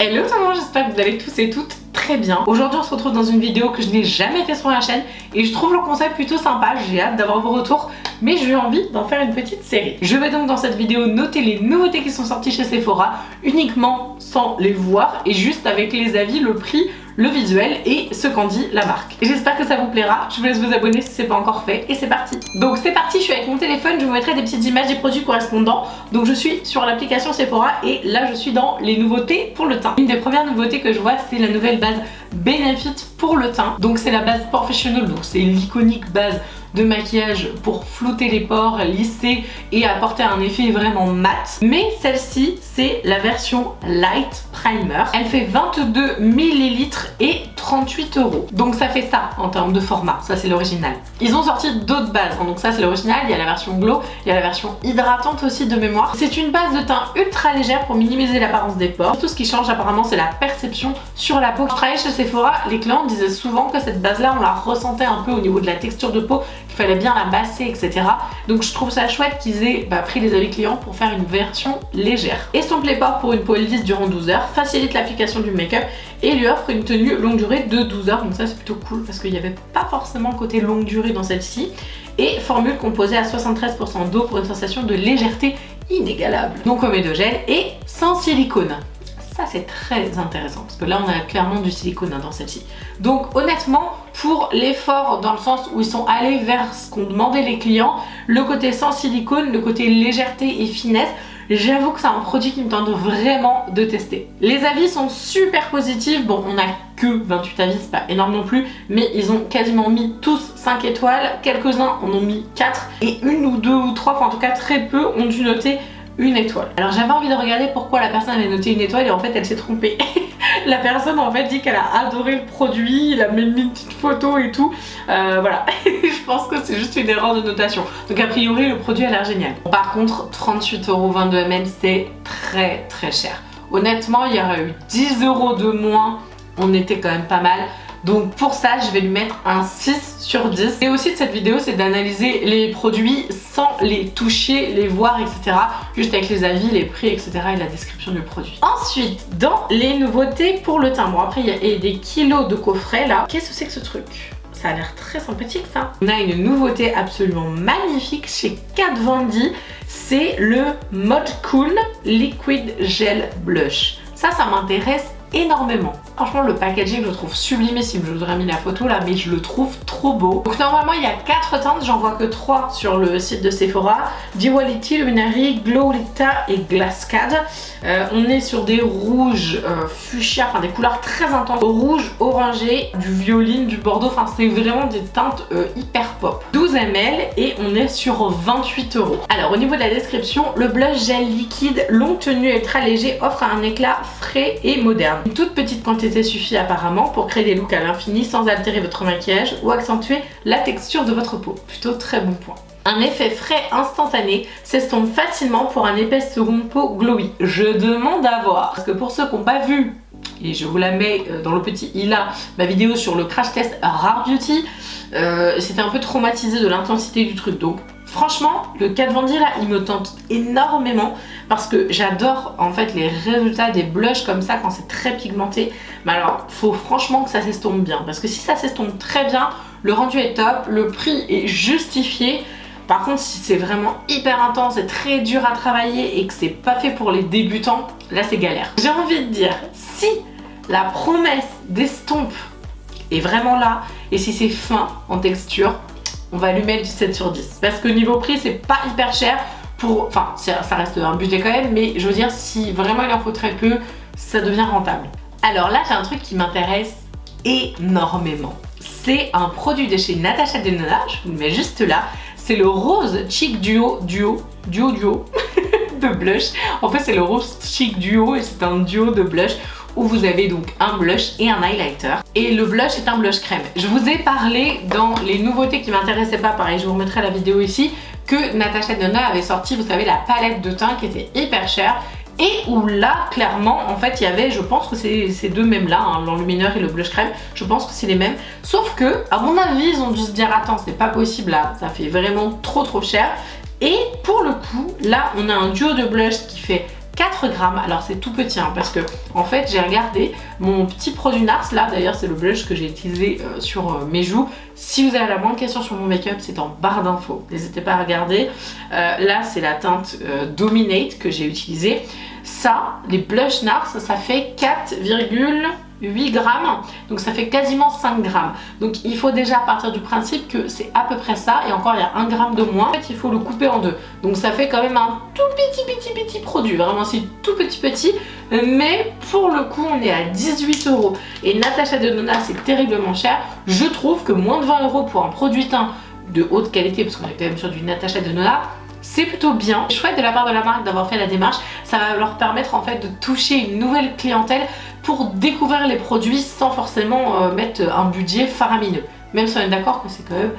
Hello tout le monde, j'espère que vous allez tous et toutes très bien. Aujourd'hui on se retrouve dans une vidéo que je n'ai jamais fait sur la chaîne et je trouve le concept plutôt sympa, j'ai hâte d'avoir vos retours mais j'ai eu envie d'en faire une petite série. Je vais donc dans cette vidéo noter les nouveautés qui sont sorties chez Sephora uniquement sans les voir et juste avec les avis, le prix, le visuel et ce qu'en dit la marque. J'espère que ça vous plaira, je vous laisse vous abonner si c'est pas encore fait et c'est parti. Donc c'est parti, je suis avec mon téléphone, je vous mettrai des petites images des produits correspondants. Donc je suis sur l'application Sephora et là je suis dans les nouveautés pour le teint. Une des premières nouveautés que je vois c'est la nouvelle base Benefit pour le teint. Donc c'est la base Professional, donc c'est l'iconique base de maquillage pour flouter les pores, lisser et apporter un effet vraiment mat. Mais celle-ci c'est la version Light Primer. Elle fait 22 ml et 38 €. Donc ça fait ça en termes de format, ça c'est l'original. Ils ont sorti d'autres bases, donc ça c'est l'original, il y a la version glow, il y a la version hydratante aussi de mémoire. C'est une base de teint ultra légère pour minimiser l'apparence des pores. Tout ce qui change apparemment c'est la perception sur la peau. Quand je travaillais chez Sephora, les clients disaient souvent que cette base là on la ressentait un peu au niveau de la texture de peau, qu'il fallait bien la masser, etc. Donc je trouve ça chouette qu'ils aient pris les avis clients pour faire une version légère. Estompe les pores pour une peau lisse durant 12 heures, facilite l'application du make-up et lui offre une tenue longue durée de 12 heures. Donc ça c'est plutôt cool parce qu'il n'y avait pas forcément le côté longue durée dans celle-ci. Et formule composée à 73% d'eau pour une sensation de légèreté inégalable. Donc comédogène et sans silicone. Ça c'est très intéressant parce que là on a clairement du silicone dans celle-ci. Donc honnêtement pour l'effort dans le sens où ils sont allés vers ce qu'ont demandé les clients, le côté sans silicone, le côté légèreté et finesse, j'avoue que c'est un produit qui me tente vraiment de tester. Les avis sont super positifs, bon on a que 28 avis, c'est pas énorme non plus, mais ils ont quasiment mis tous 5 étoiles, quelques-uns en ont mis 4 et une ou deux ou trois, enfin en tout cas très peu ont dû noter une étoile. Alors j'avais envie de regarder pourquoi la personne avait noté une étoile et en fait elle s'est trompée. La personne en fait dit qu'elle a adoré le produit, elle a même mis une petite photo et tout. Voilà, je pense que c'est juste une erreur de notation. Donc a priori le produit a l'air génial. Par contre 38 € 22 ml c'est très très cher. Honnêtement il y aurait eu 10 € de moins, on était quand même pas mal. Donc pour ça je vais lui mettre un 6 sur 10. Et aussi de cette vidéo c'est d'analyser les produits sans les toucher, les voir etc. Juste avec les avis, les prix etc. et la description du produit. Ensuite dans les nouveautés pour le teint, bon après il y a des kilos de coffrets là. Qu'est-ce que c'est que ce truc ? Ça a l'air très sympathique ça. On a une nouveauté absolument magnifique chez Kat Von D, c'est le Mod Cool Liquid Gel Blush. Ça m'intéresse énormément. Franchement le packaging je le trouve sublimissime, je vous aurais mis la photo là mais je le trouve trop beau. Donc normalement il y a 4 teintes, j'en vois que 3 sur le site de Sephora. Duality, Luminary, Glowlita et Glasscad. On est sur des rouges fuchsia, enfin des couleurs très intenses. Rouge, orangé, du violine, du bordeaux, enfin c'est vraiment des teintes hyper pop. 12 ml et on est sur 28 €. Alors au niveau de la description, le blush gel liquide longue tenue ultra léger offre un éclat frais et moderne. Une toute petite quantité suffit apparemment pour créer des looks à l'infini sans altérer votre maquillage ou accentuer la texture de votre peau. Plutôt très bon point. Un effet frais instantané s'estompe facilement pour un épais second peau glowy. Je demande à voir. Parce que pour ceux qui n'ont pas vu, et je vous la mets dans le petit i là, ma vidéo sur le crash test Rare Beauty, j'étais un peu traumatisée de l'intensité du truc. Donc franchement, le Kat Von D là, il me tente énormément parce que j'adore en fait les résultats des blushs comme ça quand c'est très pigmenté. Mais alors, faut franchement que ça s'estompe bien parce que si ça s'estompe très bien, le rendu est top, le prix est justifié. Par contre, si c'est vraiment hyper intense et très dur à travailler et que c'est pas fait pour les débutants, là c'est galère. J'ai envie de dire, si la promesse d'estompe est vraiment là et si c'est fin en texture, on va lui mettre du 7 sur 10. Parce que niveau prix, c'est pas hyper cher pour... Enfin, ça reste un budget quand même, mais je veux dire, si vraiment il en faut très peu, ça devient rentable. Alors là, j'ai un truc qui m'intéresse énormément. C'est un produit de chez Natasha Denona, je vous le mets juste là. C'est le Rose Cheek Duo de blush. En fait, c'est le Rose Cheek Duo et c'est un duo de blush où vous avez donc un blush et un highlighter. Et le blush est un blush crème. Je vous ai parlé dans les nouveautés qui m'intéressaient pas, pareil, je vous remettrai la vidéo ici, que Natasha Denona avait sorti, vous savez, la palette de teint qui était hyper chère. Et où là, clairement, en fait, il y avait, je pense que c'est ces deux mêmes là, hein, l'enlumineur et le blush crème, je pense que c'est les mêmes. Sauf que, à mon avis, ils ont dû se dire, attends, c'est pas possible là, ça fait vraiment trop cher. Et pour le coup, là, on a un duo de blush qui fait 4 grammes. Alors c'est tout petit hein, parce que en fait j'ai regardé mon petit produit NARS là, d'ailleurs c'est le blush que j'ai utilisé sur mes joues. Si vous avez la moindre question sur mon make-up, c'est en barre d'infos, n'hésitez pas à regarder. Là c'est la teinte Dominate que j'ai utilisée. Ça, les blush NARS, ça fait 4,8 grammes, donc ça fait quasiment 5 grammes. Donc il faut déjà partir du principe que c'est à peu près ça, et encore il y a 1 gramme de moins. En fait il faut le couper en deux, donc ça fait quand même un tout petit produit, vraiment c'est tout petit, mais pour le coup on est à 18 €. Et Natasha Denona c'est terriblement cher. Je trouve que moins de 20 € pour un produit teint de haute qualité, parce qu'on est quand même sur du Natasha Denona, c'est plutôt bien. Chouette de la part de la marque d'avoir fait la démarche. Ça va leur permettre en fait de toucher une nouvelle clientèle pour découvrir les produits sans forcément mettre un budget faramineux. Même si on est d'accord que c'est quand même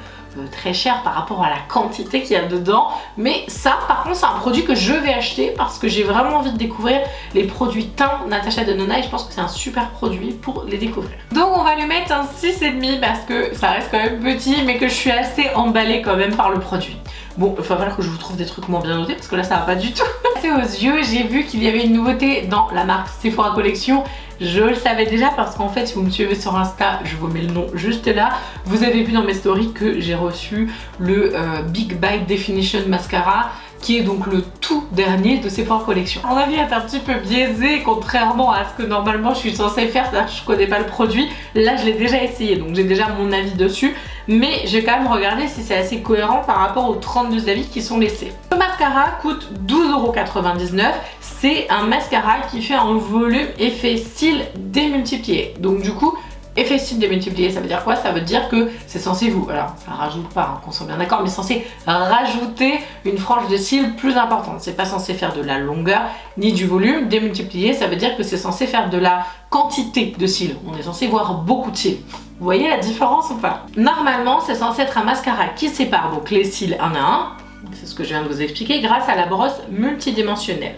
très cher par rapport à la quantité qu'il y a dedans. Mais ça par contre c'est un produit que je vais acheter parce que j'ai vraiment envie de découvrir les produits teints Natasha Denona et je pense que c'est un super produit pour les découvrir. Donc on va lui mettre un 6,5 parce que ça reste quand même petit mais que je suis assez emballée quand même par le produit. Bon, il va falloir que je vous trouve des trucs moins bien notés parce que là ça va pas du tout. C'est aux yeux, j'ai vu qu'il y avait une nouveauté dans la marque Sephora Collection. Je le savais déjà parce qu'en fait si vous me suivez sur Insta, je vous mets le nom juste là. Vous avez vu dans mes stories que j'ai reçu le Big Bite Definition Mascara qui est donc le tout dernier de Sephora Collection. Mon avis est un petit peu biaisé contrairement à ce que normalement je suis censée faire, c'est-à-dire que je connais pas le produit. Là je l'ai déjà essayé donc j'ai déjà mon avis dessus, mais j'ai quand même regardé si c'est assez cohérent par rapport aux 32 avis qui sont laissés. Le mascara coûte 12,99 €. C'est un mascara qui fait un volume effet cils démultiplié. Donc du coup, effet cils démultiplié, ça veut dire quoi? Ça veut dire que c'est censé vous, alors ça rajoute pas, hein, qu'on soit bien d'accord, mais censé rajouter une frange de cils plus importante. C'est pas censé faire de la longueur ni du volume. Démultiplié, ça veut dire que c'est censé faire de la quantité de cils. On est censé voir beaucoup de cils. Vous voyez la différence ou pas? Normalement, c'est censé être un mascara qui sépare donc les cils un à un. C'est ce que je viens de vous expliquer grâce à la brosse multidimensionnelle.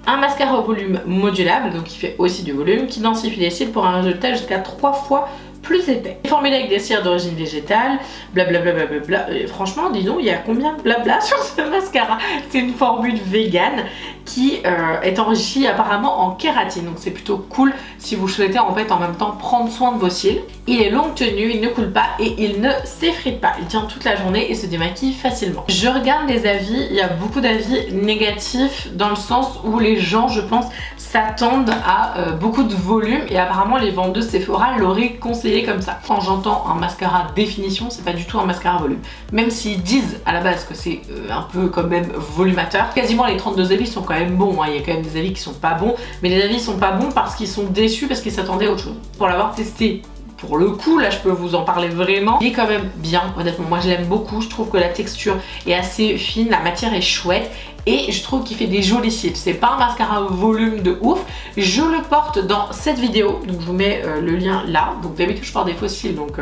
Un mascara au volume modulable, donc qui fait aussi du volume, qui densifie les cils pour un résultat jusqu'à 3 fois plus épais. Formulé avec des cires d'origine végétale, blablabla. Et franchement, disons, il y a combien de blabla sur ce mascara? C'est une formule vegan qui est enrichie apparemment en kératine, donc c'est plutôt cool si vous souhaitez en fait en même temps prendre soin de vos cils. Il est longue tenue, il ne coule pas et il ne s'effrite pas. Il tient toute la journée et se démaquille facilement. Je regarde les avis, il y a beaucoup d'avis négatifs dans le sens où les gens, je pense, s'attendent à beaucoup de volume et apparemment les vendeuses Sephora l'auraient conseillé comme ça. Quand j'entends un mascara définition, c'est pas du tout un mascara volume. Même s'ils disent à la base que c'est un peu quand même volumateur, quasiment les 32 avis sont quand même bons, hein. Il y a quand même des avis qui sont pas bons, mais les avis sont pas bons parce qu'ils sont déçus parce qu'ils s'attendaient à autre chose. Pour l'avoir testé, pour le coup, là je peux vous en parler vraiment. Il est quand même bien, honnêtement, moi je l'aime beaucoup. Je trouve que la texture est assez fine, la matière est chouette et je trouve qu'il fait des jolis cils. C'est pas un mascara volume de ouf. Je le porte dans cette vidéo, donc je vous mets le lien là. Donc d'habitude je porte des faux cils, donc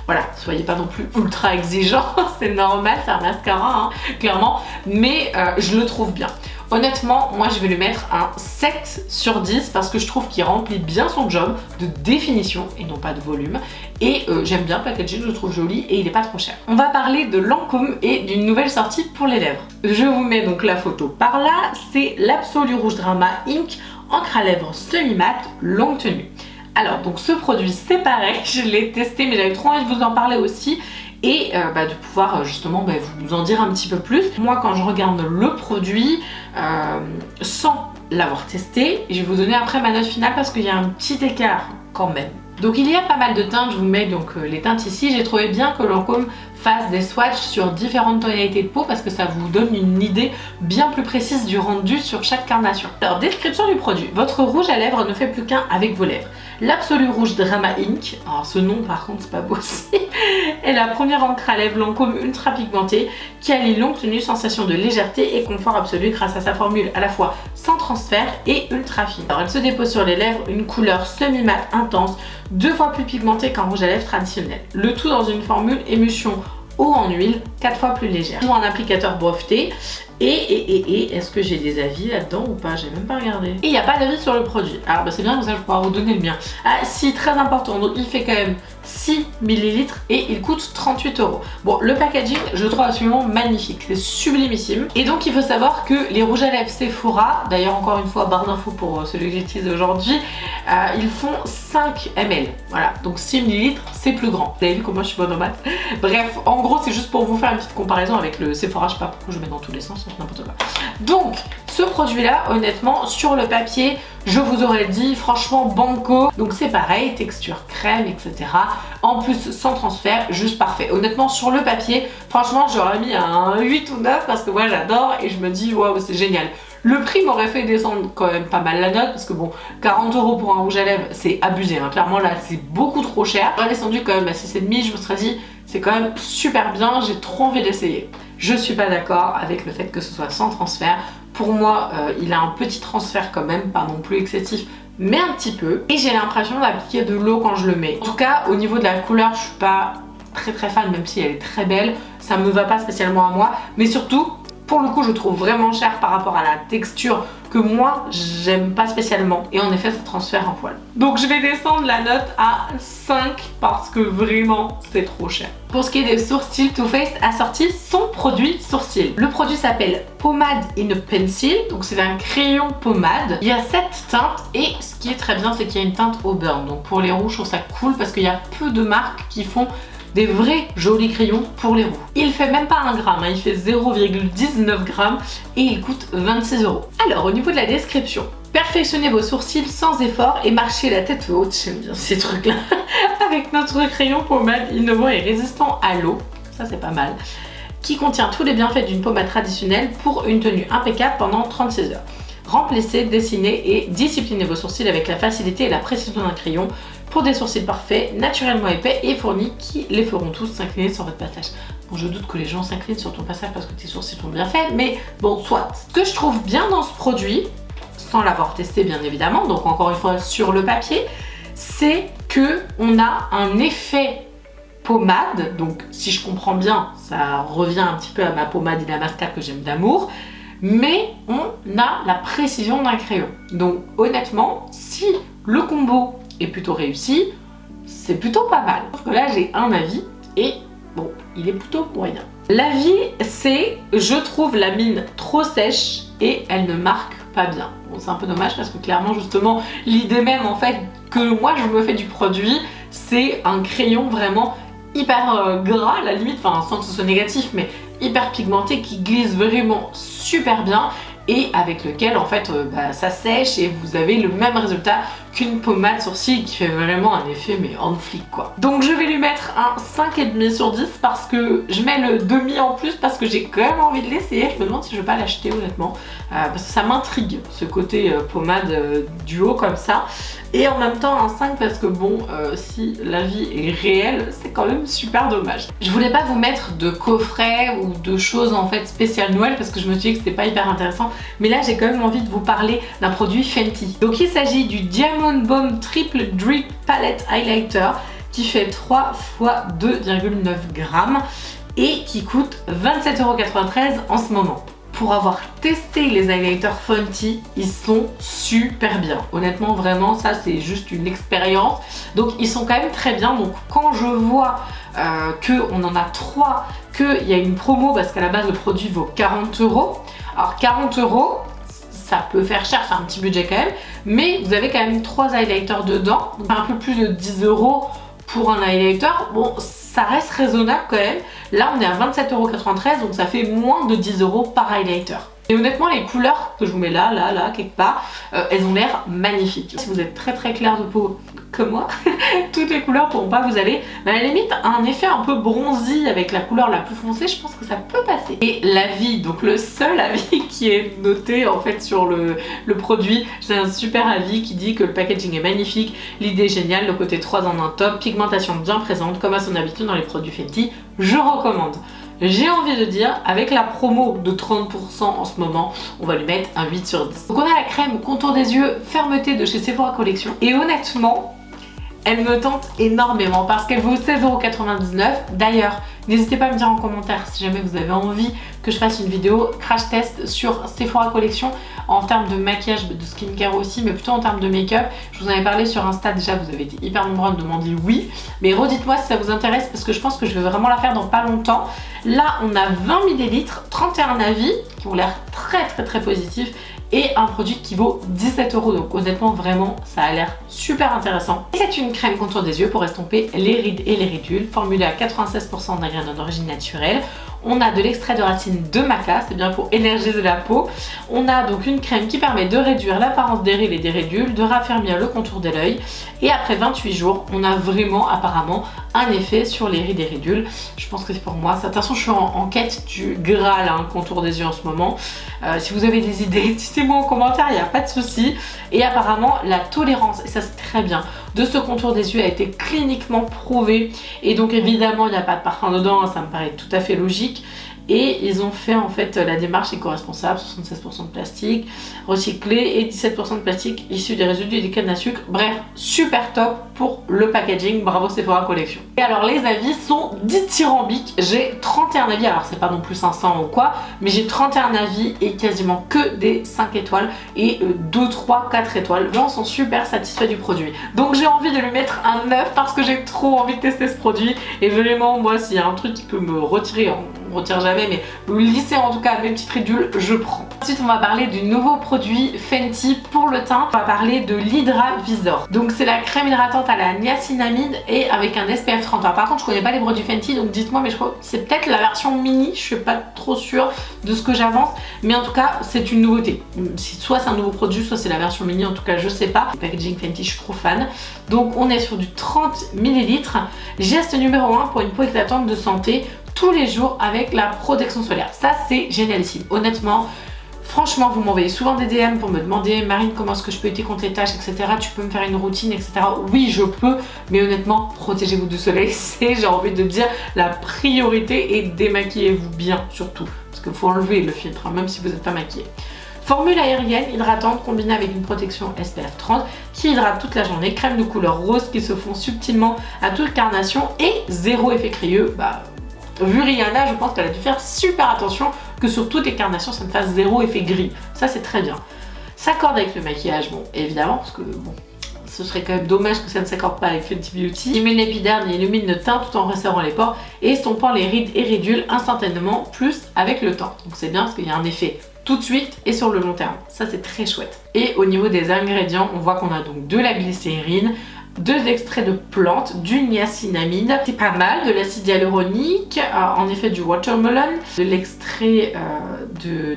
voilà, soyez pas non plus ultra exigeants, c'est normal, c'est un mascara, hein, clairement, mais je le trouve bien. Honnêtement, moi je vais lui mettre un 7 sur 10 parce que je trouve qu'il remplit bien son job de définition et non pas de volume. Et j'aime bien le packaging, je le trouve joli et il est pas trop cher. On va parler de Lancôme et d'une nouvelle sortie pour les lèvres. Je vous mets donc la photo par là, c'est l'Absolu Rouge Drama Ink encre à lèvres semi-mat longue tenue. Alors donc ce produit c'est pareil, je l'ai testé mais j'avais trop envie de vous en parler aussi et de pouvoir justement vous en dire un petit peu plus. Moi quand je regarde le produit sans l'avoir testé, je vais vous donner après ma note finale parce qu'il y a un petit écart quand même. Donc il y a pas mal de teintes, je vous mets donc les teintes ici. J'ai trouvé bien que Lancôme fasse des swatchs sur différentes tonalités de peau parce que ça vous donne une idée bien plus précise du rendu sur chaque carnation. Alors description du produit, votre rouge à lèvres ne fait plus qu'un avec vos lèvres. L'Absolu Rouge Drama Ink, alors ce nom par contre c'est pas beau aussi, est la première encre à lèvres Lancôme ultra pigmentée qui allie longue tenue, sensation de légèreté et confort absolu grâce à sa formule à la fois sans transfert et ultra fine. Alors elle se dépose sur les lèvres une couleur semi-mat intense, 2 fois plus pigmentée qu'un rouge à lèvres traditionnel. Le tout dans une formule émulsion eau en huile, 4 fois plus légère. Pour un applicateur breveté Et est-ce que j'ai des avis là-dedans ou pas? J'ai même pas regardé. Et il n'y a pas d'avis sur le produit. Alors bah, c'est bien, comme ça je vais pouvoir vous donner le mien. Ah si, très important, donc il fait quand même 6 ml et il coûte 38 €. Bon, le packaging, je le trouve absolument magnifique, c'est sublimissime. Et donc il faut savoir que les rouges à lèvres Sephora, d'ailleurs encore une fois, barre d'infos pour celui que j'utilise aujourd'hui, ils font 5 ml. Voilà, donc 6 ml, c'est plus grand. Vous avez vu comment je suis bonne en maths. Bref, en gros, c'est juste pour vous faire une petite comparaison avec le Sephora, je sais pas pourquoi je mets dans tous les sens, n'importe quoi. Donc, ce produit-là, honnêtement, sur le papier, je vous aurais dit, franchement, banco. Donc c'est pareil, texture crème, etc. En plus, sans transfert, juste parfait. Honnêtement, sur le papier, franchement, j'aurais mis un 8 ou 9 parce que moi, j'adore et je me dis, waouh, c'est génial. Le prix m'aurait fait descendre quand même pas mal la note parce que bon, 40 € pour un rouge à lèvres, c'est abusé. Hein. Clairement, là, c'est beaucoup trop cher. J'aurais descendu quand même à 6,5, je me serais dit, c'est quand même super bien, j'ai trop envie d'essayer. Je suis pas d'accord avec le fait que ce soit sans transfert. Pour moi, il a un petit transfert quand même, pas non plus excessif, mais un petit peu. Et j'ai l'impression d'appliquer de l'eau quand je le mets. En tout cas, au niveau de la couleur, je suis pas très fan, même si elle est très belle. Ça me va pas spécialement à moi, mais surtout, pour le coup, je trouve vraiment cher par rapport à la texture que moi, j'aime pas spécialement. Et en effet, ça transfère un poil. Donc je vais descendre la note à 5 parce que vraiment, c'est trop cher. Pour ce qui est des sourcils, Too Faced a sorti son produit sourcil. Le produit s'appelle Pomade in a Pencil, donc c'est un crayon pommade. Il y a 7 teintes et ce qui est très bien, c'est qu'il y a une teinte au burn. Donc pour les rouges, je trouve ça cool parce qu'il y a peu de marques qui font des vrais jolis crayons pour les roues. Il fait même pas 1 gramme, hein, il fait 0,19 g et il coûte 26 €. Alors au niveau de la description, perfectionnez vos sourcils sans effort et marchez la tête haute, j'aime bien ces trucs là, avec notre crayon pommade innovant et résistant à l'eau, ça c'est pas mal, qui contient tous les bienfaits d'une pommade traditionnelle pour une tenue impeccable pendant 36 heures. Remplissez, dessinez et disciplinez vos sourcils avec la facilité et la précision d'un crayon pour des sourcils parfaits, naturellement épais et fournis qui les feront tous s'incliner sur votre passage. Bon, je doute que les gens s'inclinent sur ton passage parce que tes sourcils sont bien faits, mais bon, soit. Ce que je trouve bien dans ce produit, sans l'avoir testé bien évidemment, donc encore une fois sur le papier, c'est que on a un effet pommade, donc si je comprends bien, ça revient un petit peu à ma pommade et la mascara que j'aime d'amour, mais on a la précision d'un crayon. Donc honnêtement, si le combo est plutôt réussi, c'est plutôt pas mal. Sauf que là j'ai un avis et bon, il est plutôt moyen. L'avis c'est, je trouve la mine trop sèche et elle ne marque pas bien. Bon, c'est un peu dommage parce que clairement justement l'idée même en fait que moi je me fais du produit, c'est un crayon vraiment hyper gras à la limite, enfin sans que ce soit négatif, mais hyper pigmenté qui glisse vraiment super bien et avec lequel en fait ça sèche et vous avez le même résultat qu'une pommade sourcil qui fait vraiment un effet mais on flic quoi. Donc je vais lui mettre un 5,5 sur 10 parce que je mets le demi en plus parce que j'ai quand même envie de l'essayer. Je me demande si je vais pas l'acheter honnêtement parce que ça m'intrigue ce côté pommade duo comme ça. Et en même temps un 5 parce que bon, si la vie est réelle, c'est quand même super dommage. Je voulais pas vous mettre de coffret ou de choses en fait spéciales Noël parce que je me suis dit que c'était pas hyper intéressant. Mais là j'ai quand même envie de vous parler d'un produit Fenty. Donc il s'agit du Diamond Bomb Triple Drip Palette Highlighter qui fait 3 x 2,9 g et qui coûte 27,93 € en ce moment. Pour avoir testé les highlighters Fenty, ils sont super bien. Honnêtement, vraiment, ça c'est juste une expérience. Donc ils sont quand même très bien. Donc quand je vois qu'on en a 3, qu'il y a une promo parce qu'à la base le produit vaut 40 €. Alors 40 €, ça peut faire cher, c'est un petit budget quand même. Mais vous avez quand même 3 highlighters dedans. Donc un peu plus de 10 € pour un highlighter. Bon, ça reste raisonnable quand même. Là on est à 27,93 €, donc ça fait moins de 10 € par highlighter. Et honnêtement les couleurs que je vous mets là, quelque part, elles ont l'air magnifiques. Si vous êtes très clair de peau comme moi, toutes les couleurs pourront pas vous aller. Mais à la limite, un effet un peu bronzy avec la couleur la plus foncée, je pense que ça peut passer. Et l'avis, donc le seul avis qui est noté en fait sur le produit, c'est un super avis qui dit que le packaging est magnifique, l'idée est géniale, le côté 3 en 1 top, pigmentation bien présente, comme à son habitude dans les produits Fenty, je recommande. J'ai envie de dire, avec la promo de 30% en ce moment, on va lui mettre un 8 sur 10. Donc on a la crème contour des yeux fermeté de chez Sephora Collection. Et honnêtement, Elle me tente énormément parce qu'elle vaut 16,99 €. D'ailleurs, n'hésitez pas à me dire en commentaire si jamais vous avez envie que je fasse une vidéo crash test sur Sephora Collection en termes de maquillage, de skincare aussi, mais plutôt en termes de make-up. Je vous en avais parlé sur Insta déjà, vous avez été hyper nombreux à me demander oui. Mais redites-moi si ça vous intéresse parce que je pense que je vais vraiment la faire dans pas longtemps. Là, on a 20 ml, 31 avis qui ont l'air très positifs. Et un produit qui vaut 17 €. Donc honnêtement, vraiment, ça a l'air super intéressant. Et c'est une crème contour des yeux pour estomper les rides et les ridules, formulée à 96% d'ingrédients d'origine naturelle. On a de l'extrait de racine de maca, c'est bien pour énergiser la peau. On a donc une crème qui permet de réduire l'apparence des rides et des ridules, de raffermir le contour de l'œil. Et après 28 jours, on a vraiment apparemment un effet sur les rides et ridules. Je pense que c'est pour moi. De toute façon, je suis en quête du Graal, hein, contour des yeux en ce moment. Si vous avez des idées, dites-moi en commentaire, il n'y a pas de souci. Et apparemment, la tolérance, et ça c'est très bien, de ce contour des yeux a été cliniquement prouvé. Et donc évidemment, il n'y a pas de parfum dedans, hein, ça me paraît tout à fait logique. Et ils ont fait en fait la démarche éco-responsable, 76% de plastique recyclé et 17% de plastique issu des résidus des cannes à sucre. Bref, super top pour le packaging, bravo Sephora Collection. Et alors les avis sont dithyrambiques, j'ai 31 avis, alors c'est pas non plus 500 ou quoi, mais j'ai 31 avis et quasiment que des 5 étoiles et 2, 3, 4 étoiles. Les gens sont super satisfaits du produit. Donc j'ai envie de lui mettre un 9 parce que j'ai trop envie de tester ce produit et vraiment moi s'il y a un truc qui peut me retirer, on retire jamais, mais me lisser en tout cas mes petites ridules, je prends. Ensuite on va parler du nouveau produit Fenty pour le teint. On va parler de l'Hydra Visor. Donc c'est la crème hydratante à la niacinamide et avec un SPF 30. Alors par contre je connais pas les produits Fenty, donc dites-moi, mais je crois que c'est peut-être la version mini, je suis pas trop sûre de ce que j'avance, mais en tout cas c'est une nouveauté. Soit c'est un nouveau produit, soit c'est la version mini, en tout cas je sais pas. Le packaging Fenty, je suis trop fan. Donc on est sur du 30 ml. Geste numéro 1 pour une peau éclatante de santé tous les jours avec la protection solaire. Ça c'est génialissime. Honnêtement, franchement, vous m'envoyez souvent des DM pour me demander Marine, comment est-ce que je peux lutter contre les taches, etc. Tu peux me faire une routine, etc. Oui, je peux, mais honnêtement, protégez-vous du soleil. C'est, j'ai envie de dire, la priorité et démaquillez-vous bien surtout. Parce qu'il faut enlever le filtre, hein, même si vous n'êtes pas maquillé. Formule aérienne hydratante combinée avec une protection SPF 30 qui hydrate toute la journée. Crème de couleur rose qui se fond subtilement à toute carnation et zéro effet crayeux. Vu Rihanna, je pense qu'elle a dû faire super attention que sur toutes les carnations, ça ne fasse zéro effet gris. Ça, c'est très bien. S'accorde avec le maquillage, bon, évidemment, parce que bon, ce serait quand même dommage que ça ne s'accorde pas avec Fenty Beauty. Illumine l'épiderme et illumine le teint tout en resserrant les pores et estompant les rides et ridules instantanément, plus avec le temps. Donc c'est bien parce qu'il y a un effet tout de suite et sur le long terme. Ça, c'est très chouette. Et au niveau des ingrédients, on voit qu'on a donc de la glycérine, 2 extraits de plantes, du niacinamide, c'est pas mal, de l'acide hyaluronique, en effet du watermelon, de l'extrait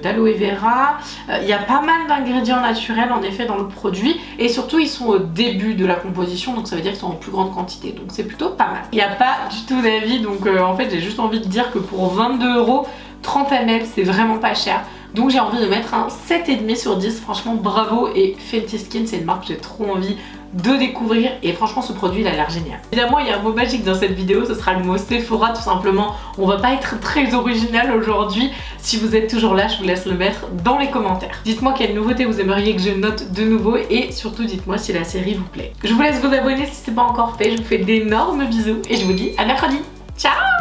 d'aloe vera. Il y a pas mal d'ingrédients naturels en effet dans le produit et surtout ils sont au début de la composition, donc ça veut dire qu'ils sont en plus grande quantité, donc c'est plutôt pas mal. Il n'y a pas du tout d'avis, donc en fait j'ai juste envie de dire que pour 22 €, 30 ml c'est vraiment pas cher. Donc j'ai envie de mettre un 7,5 sur 10, franchement bravo. Et Fenty Skin, c'est une marque que j'ai trop envie de découvrir et franchement ce produit il a l'air génial. Évidemment il y a un mot magique dans cette vidéo, ce sera le mot Sephora tout simplement. On va pas être très original aujourd'hui. Si vous êtes toujours là, je vous laisse le mettre dans les commentaires. Dites-moi quelle nouveauté vous aimeriez que je note de nouveau et surtout dites-moi si la série vous plaît. Je vous laisse vous abonner si ce n'est pas encore fait, je vous fais d'énormes bisous et je vous dis à mercredi. Ciao!